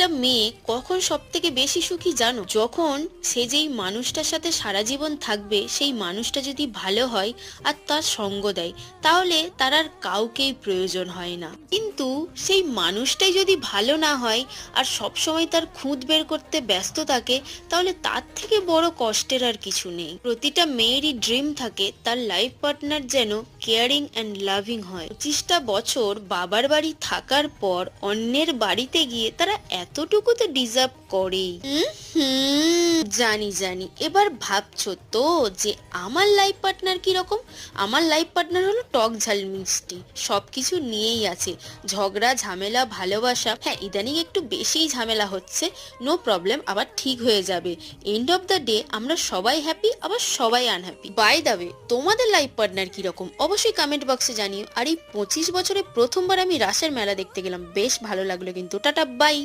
একটা মেয়ে কখন সব থেকে বেশি সুখী জানো? যখন সে যেই মানুষটার সাথে সারা জীবন থাকবে সেই মানুষটা যদি ভালো হয় আর তার সঙ্গ দেয়, তাহলে তার আর কাউকেই প্রয়োজন হয় না। কিন্তু সেই মানুষটাই যদি ভালো না হয় আর সব সময় তার খুঁত বের করতে ব্যস্ত থাকে, তাহলে তার থেকে বড় কষ্টের আর কিছু নেই। প্রতিটা মেয়েরই ড্রিম থাকে তার লাইফ পার্টনার যেন কেয়ারিং অ্যান্ড লাভিং হয়। 25টা বছর বাবার বাড়ি থাকার পর অন্যের বাড়িতে গিয়ে তারা এতটুকু তো ডিজার্ভ করেই। জানি জানি, এবার ভাবছো তো যে আমার লাইফ পার্টনার কিরকম। আমার লাইফ পার্টনার হলো টক ঝাল মিষ্টি, সবকিছু নিয়েই আছে। ঝগড়া ঝামেলা ভালোবাসা, হ্যাঁ ইদানিং একটু বেশিই ঝামেলা হচ্ছে, নো প্রবলেম, আবার ঠিক হয়ে যাবে। এন্ড অফ দ্য ডে আমরা সবাই হ্যাপি, আবার সবাই আনহ্যাপি। বাই দ্য ওয়ে, তোমাদের লাইফ পার্টনার কিরকম অবশ্যই কমেন্ট বক্সে জানিও। আর এই 25 বছরে প্রথমবার আমি রাসের মেলা দেখতে গেলাম, বেশ ভালো লাগলো কিন্তু। Tata bye.